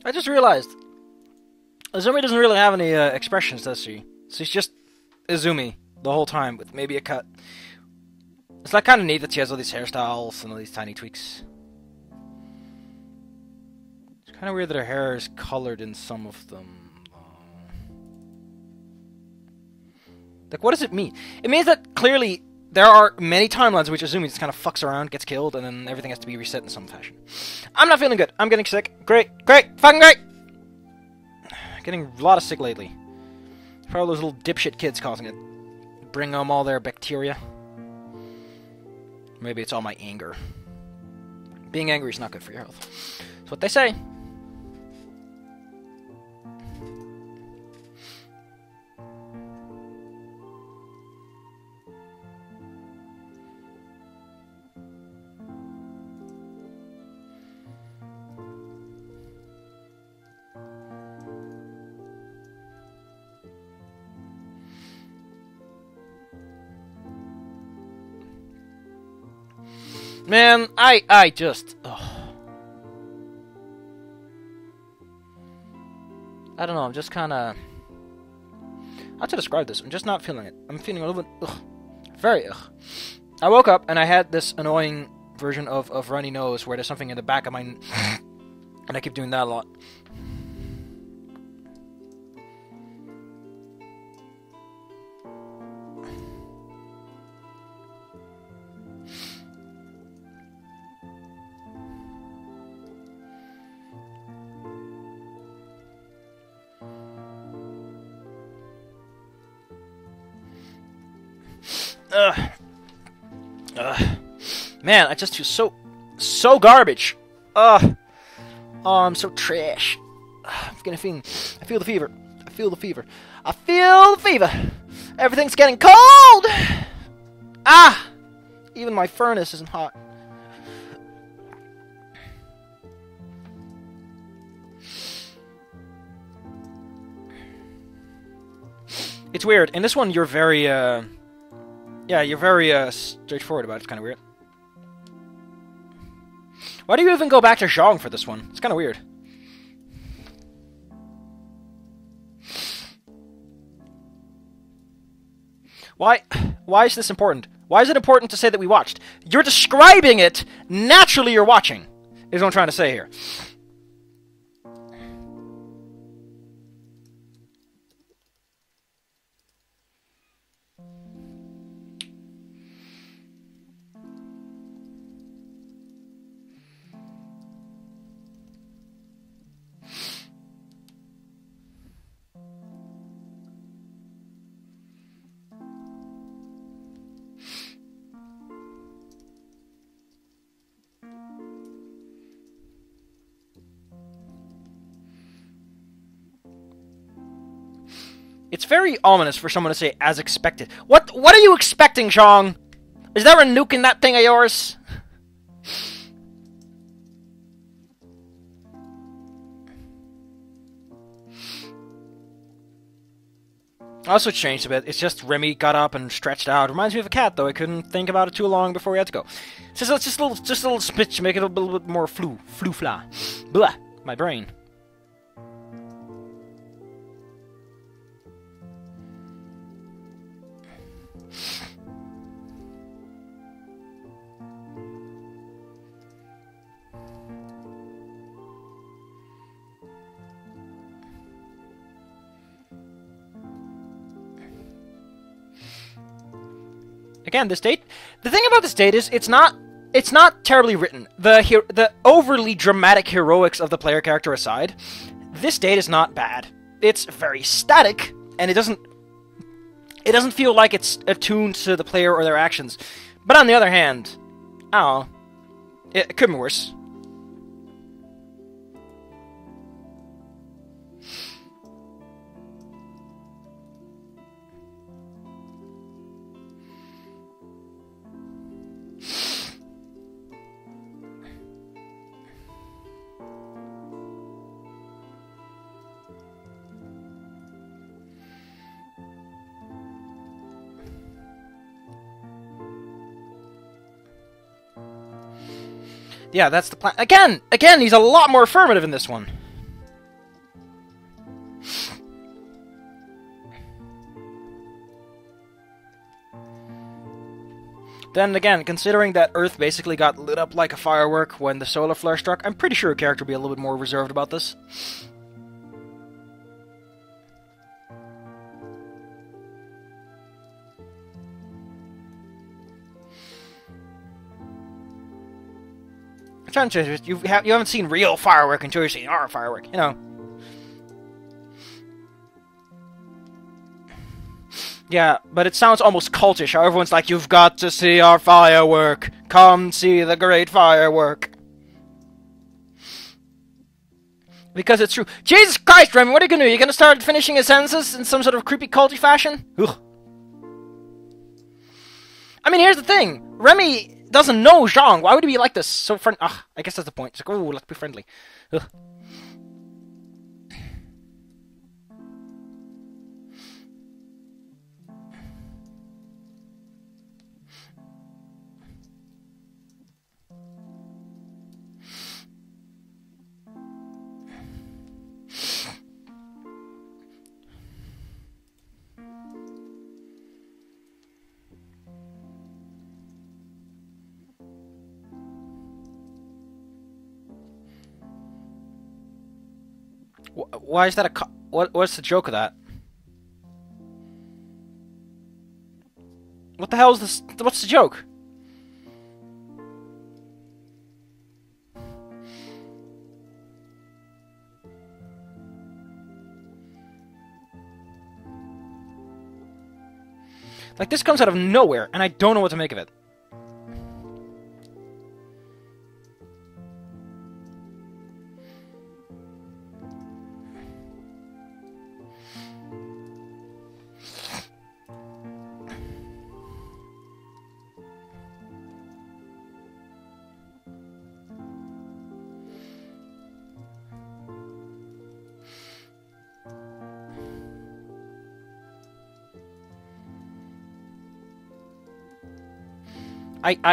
I just realized Azumi doesn't really have any expressions, does she? She's just Azumi the whole time with maybe a cut. It's like kind of neat that she has all these hairstyles and all these tiny tweaks. It's kind of weird that her hair is colored in some of them. Like, what does it mean? It means that clearly there are many timelines in which Azumi just kind of fucks around, gets killed, and then everything has to be reset in some fashion. I'm not feeling good. I'm getting sick. Great, fucking great! Getting a lot of sick lately. Probably those little dipshit kids causing it. Bring them all their bacteria. Maybe it's all my anger. Being angry is not good for your health. That's what they say. Man, I just... Ugh. I don't know, I'm just kind of... How to describe this? I'm just not feeling it. I'm feeling a little bit... Ugh. Very ugh. I woke up and I had this annoying version of runny nose where there's something in the back of my... and I keep doing that a lot. Man, I just feel so garbage. Oh, I'm so trash. I'm getting a feeling. I feel the fever. I feel the fever. I feel the fever. Everything's getting cold. Ah, even my furnace isn't hot. It's weird. In this one, you're very, yeah, you're very, straightforward about it. It's kind of weird. Why do you even go back to Zhang for this one? It's kind of weird. Why is this important? Why is it important to say that we watched? You're describing it! Naturally you're watching, is what I'm trying to say here. It's very ominous for someone to say, as expected. What are you expecting, Zhang? Is there a nuke in that thing of yours? Also changed a bit. It's just Remy got up and stretched out. Reminds me of a cat, though. I couldn't think about it too long before we had to go. It's just a little spitch to make it a little bit more flu-fla. Blah. My brain. Again, this date. The thing about this date is it's not terribly written. The overly dramatic heroics of the player character aside, this date is not bad. It's very static, and it doesn't feel like it's attuned to the player or their actions. But on the other hand, I don't know. It could be worse. Yeah, that's the plan. Again, he's a lot more affirmative in this one. Then again, considering that Earth basically got lit up like a firework when the solar flare struck, I'm pretty sure a character would be a little bit more reserved about this. You haven't seen real firework until you've seen our firework, you know. Yeah, but it sounds almost cultish how everyone's like, you've got to see our firework. Come see the great firework. Because it's true. Jesus Christ, Remy, what are you gonna do? You gonna start finishing his sentences in some sort of creepy culty fashion? Ugh. I mean, here's the thing. Remy doesn't know Zhang. Why would he be like this? So friendly. Ah, I guess that's the point. It's like, oh, let's be friendly. Ugh. Why is that a what's the joke of that? What the hell is this? What's the joke? Like, this comes out of nowhere, and I don't know what to make of it.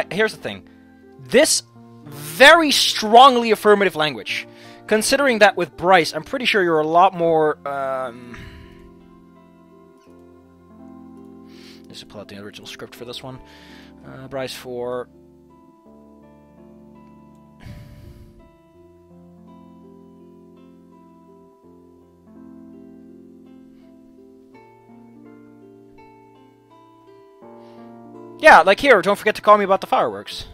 Here's the thing. This very strongly affirmative language. Considering that with Bryce, I'm pretty sure you're a lot more, Just pull out the original script for this one. Bryce 4. Yeah, like here, don't forget to call me about the fireworks.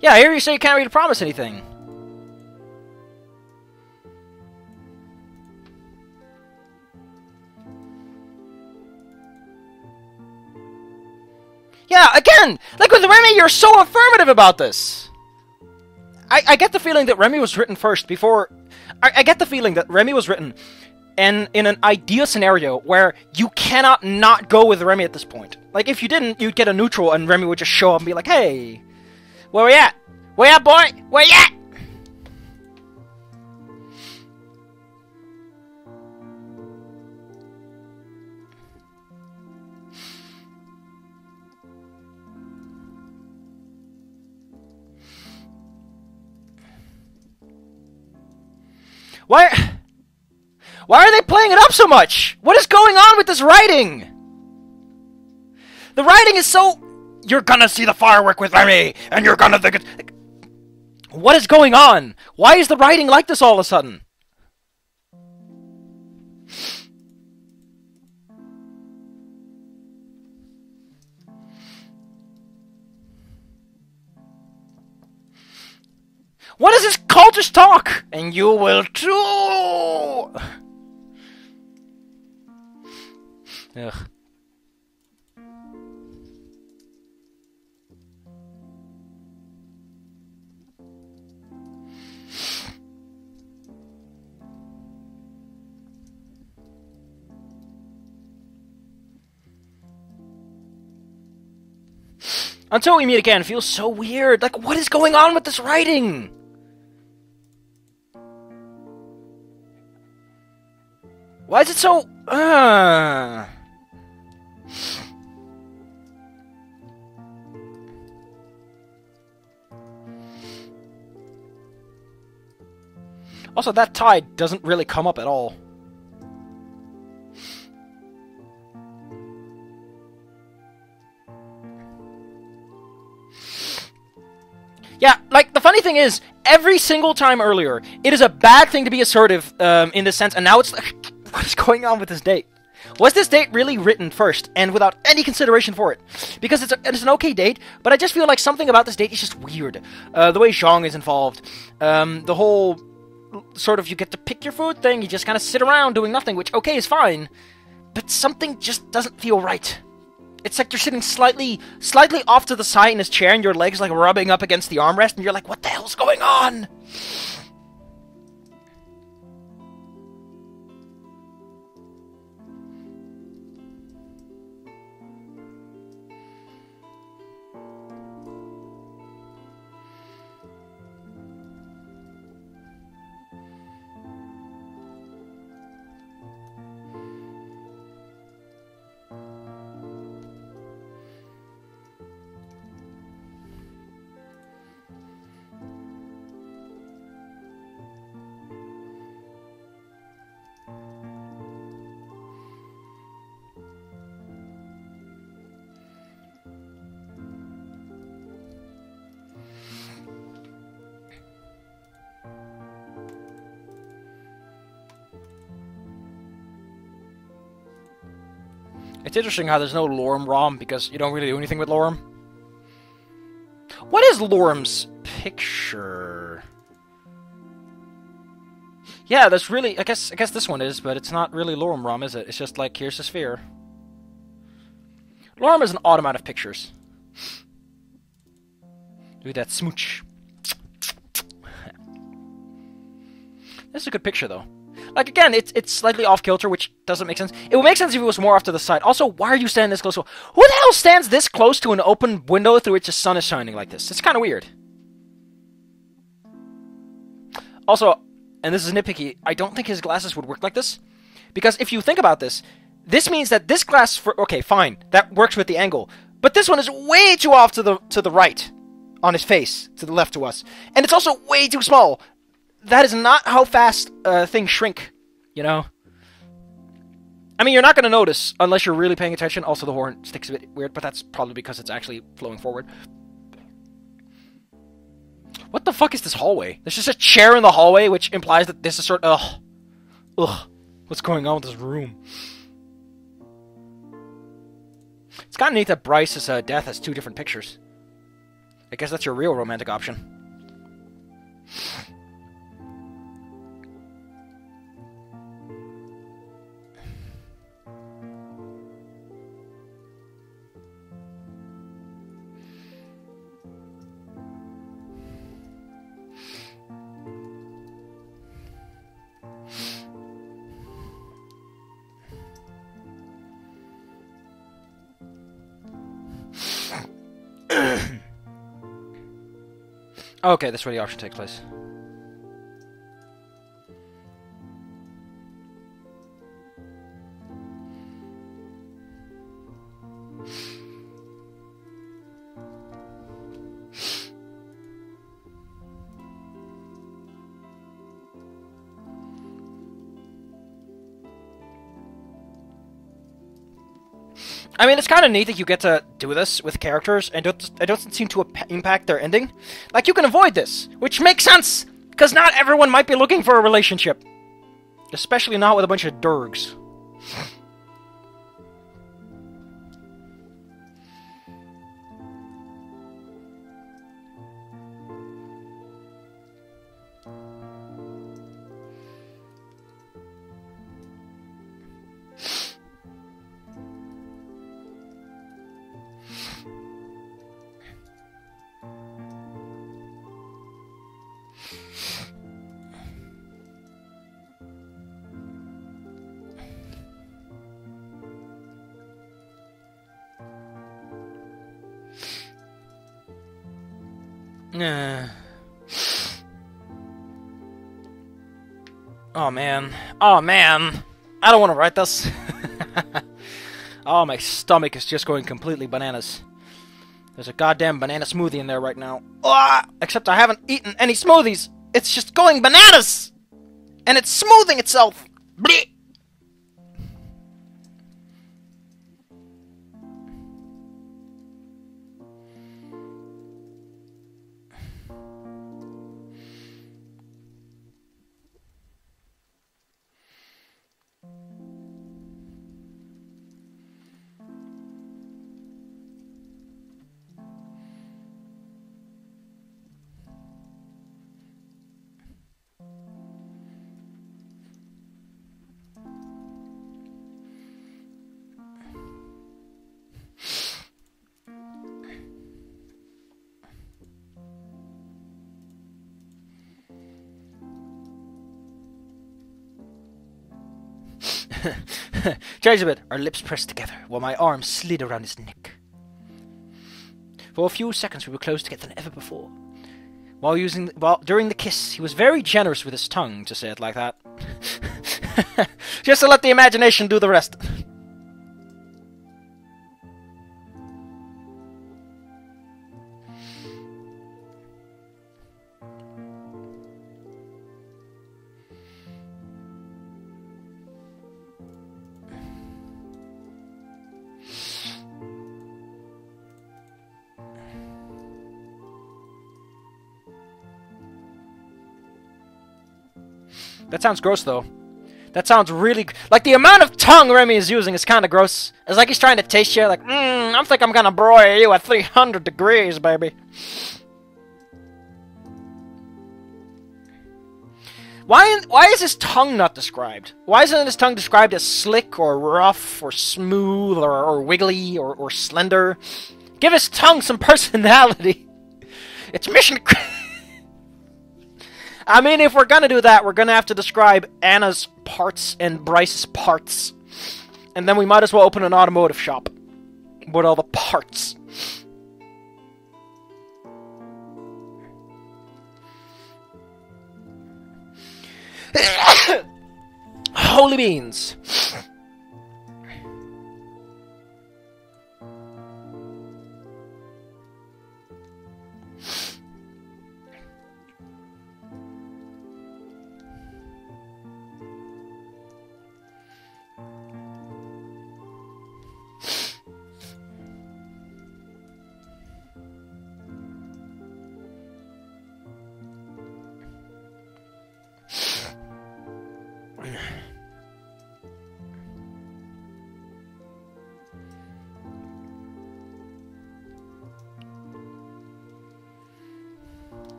Yeah, here you say you can't really promise anything. Yeah, again, like with Remy, you're so affirmative about this. I get the feeling that Remy was written first before... I get the feeling that Remy was written in an ideal scenario where you cannot not go with Remy at this point. Like, if you didn't, you'd get a neutral and Remy would just show up and be like, hey, where we at? Where you at, boy? Where you at? Why are they playing it up so much? What is going on with this writing? The writing is so... You're gonna see the firework with Remy, and you're gonna think it... What is going on? Why is the writing like this all of a sudden? What is this cultist talk? And you will too! Ugh. Until we meet again, it feels so weird. Like, what is going on with this writing? Why is it so... Also, that tide doesn't really come up at all. Yeah, like, the funny thing is, every single time earlier, it is a bad thing to be assertive, in this sense, and now it's like, what is going on with this date? Was this date really written first, and without any consideration for it? Because it's an okay date, but I just feel like something about this date is just weird. The way Zhang is involved, the whole sort of you get to pick your food thing, you just kind of sit around doing nothing, which, okay, is fine, but something just doesn't feel right. It's like you're sitting slightly off to the side in his chair, and your legs like rubbing up against the armrest, and you're like, what the hell's going on? It's interesting how there's no Lorem ROM, because you don't really do anything with Lorem. What is Lorem's picture? Yeah, that's really... I guess this one is, but it's not really Lorem ROM, is it? It's just like, here's the sphere. Lorem is an automat of pictures. Look at that smooch. This is a good picture, though. Like, again, it's slightly off-kilter, which doesn't make sense. It would make sense if it was more off to the side. Also, why are you standing this close? Who the hell stands this close to an open window through which the sun is shining like this? It's kind of weird. Also, and this is nitpicky, I don't think his glasses would work like this. Because if you think about this, this means that this glass... okay, fine. That works with the angle. But this one is way too off to the right on his face, to the left to us. And it's also way too small. That is not how fast things shrink, you know? I mean, you're not going to notice unless you're really paying attention. Also, the horn sticks a bit weird, but that's probably because it's actually flowing forward. What the fuck is this hallway? There's just a chair in the hallway, which implies that this is sort of... Ugh. What's going on with this room? It's kind of neat that Bryce's death has two different pictures. I guess that's your real romantic option. Okay, that's where the auction takes place. I mean, it's kind of neat that you get to do this with characters, and it doesn't seem to impact their ending. Like, you can avoid this, which makes sense, because not everyone might be looking for a relationship. Especially not with a bunch of dergs. Oh man. Oh man. I don't want to write this. Oh, my stomach is just going completely bananas. There's a goddamn banana smoothie in there right now. Ah! Except I haven't eaten any smoothies. It's just going bananas! And it's smoothing itself! Blech! Change a bit. Our lips pressed together, while my arms slid around his neck. For a few seconds we were closer together than ever before. During the kiss, he was very generous with his tongue, to say it like that. Just to let the imagination do the rest. That sounds gross, though. That sounds really... Like, the amount of tongue Remy is using is kind of gross. It's like he's trying to taste you, like, I think I'm gonna broil you at 300 degrees, baby. Why is his tongue not described? Why isn't his tongue described as slick, or rough, or smooth, or wiggly, or slender? Give his tongue some personality. It's mission... I mean, if we're gonna do that, we're gonna have to describe Anna's parts and Bryce's parts. And then we might as well open an automotive shop. With all the parts. Holy beans!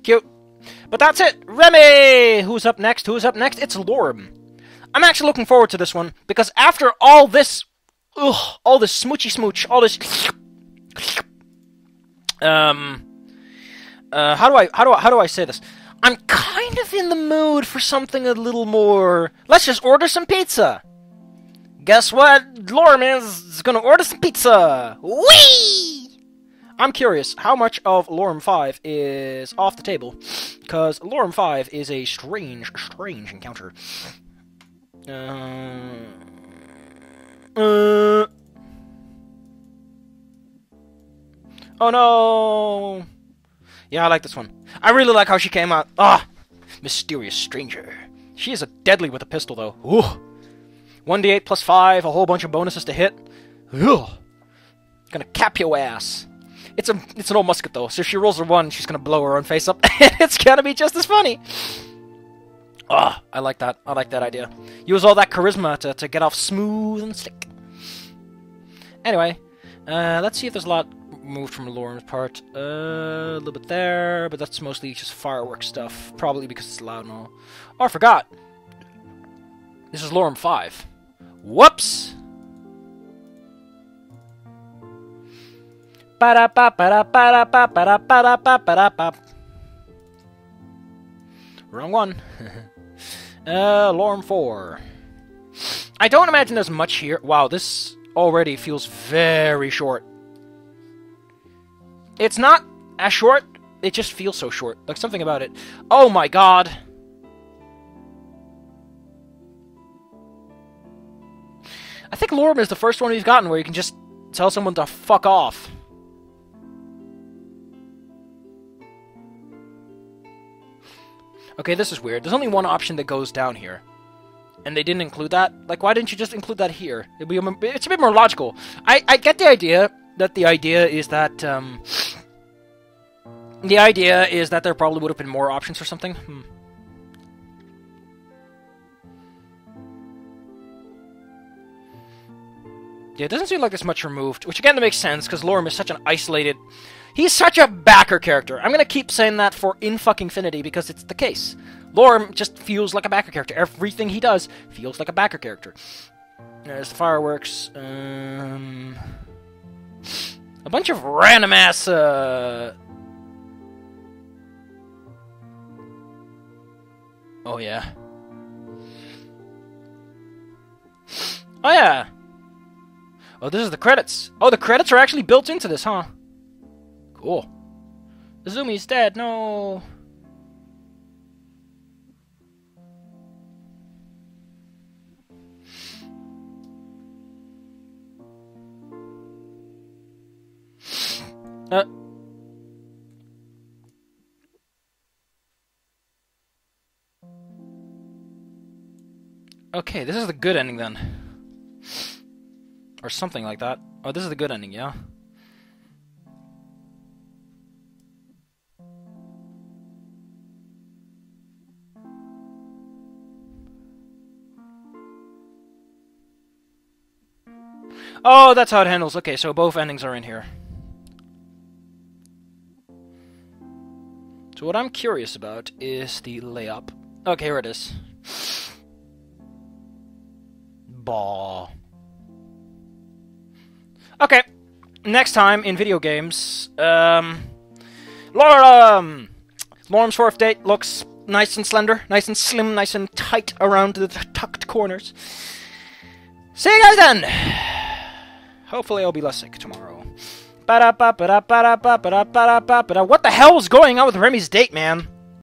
Cute. But that's it! Remy! Who's up next? Who's up next? It's Lorm. I'm actually looking forward to this one, because after all this... all this smoochy smooch, all this... how do I say this? I'm kind of in the mood for something a little more... Let's just order some pizza! Guess what? Lorm is gonna order some pizza! Whee! I'm curious how much of Lorm 5 is off the table, because Lorm 5 is a strange encounter. Oh no! Yeah, I like this one. I really like how she came out. Ah! Mysterious stranger. She is a deadly with a pistol, though. Ooh. 1d8 plus 5, a whole bunch of bonuses to hit. Ugh. Gonna cap your ass. It's an old musket, though, so if she rolls a 1, she's gonna blow her own face up, and it's gonna be just as funny! Ah, I like that. I like that idea. Use all that charisma to get off smooth and slick. Anyway, let's see if there's a lot moved from Lorm's part. A little bit there, but that's mostly just fireworks stuff. Probably because it's loud and all. Oh, I forgot! This is Lorm 5. Whoops! Wrong one. Lorm 4. I don't imagine there's much here. Wow, this already feels very short. It's not as short, it just feels so short. Like something about it. Oh my god. I think Lorm is the first one we've gotten where you can just tell someone to fuck off. Okay, this is weird. There's only one option that goes down here. And they didn't include that? Like, why didn't you just include that here? It's a bit more logical. I get the idea that the idea is that there probably would have been more options or something. Yeah, it doesn't seem like there's much removed. Which, again, that makes sense, because Lorm is such an isolated... He's such a backer character. I'm gonna keep saying that for in-fucking-finity because it's the case. Lorm just feels like a backer character. Everything he does feels like a backer character. There's the fireworks. A bunch of random-ass, Oh, yeah. Oh, yeah. Oh, this is the credits. Oh, the credits are actually built into this, huh? Cool. Izumi's dead. No. Okay, this is the good ending then. Or something like that. Oh, this is the good ending, yeah? Oh, that's how it handles. Okay, so both endings are in here. So what I'm curious about is the layup. Okay, here it is. Bah. Okay, next time in video games, Lorm's fourth date looks nice and slender, nice and slim, nice and tight around the tucked corners. See you guys then! Hopefully I'll be less sick tomorrow. What the hell is going on with Remy's date, man?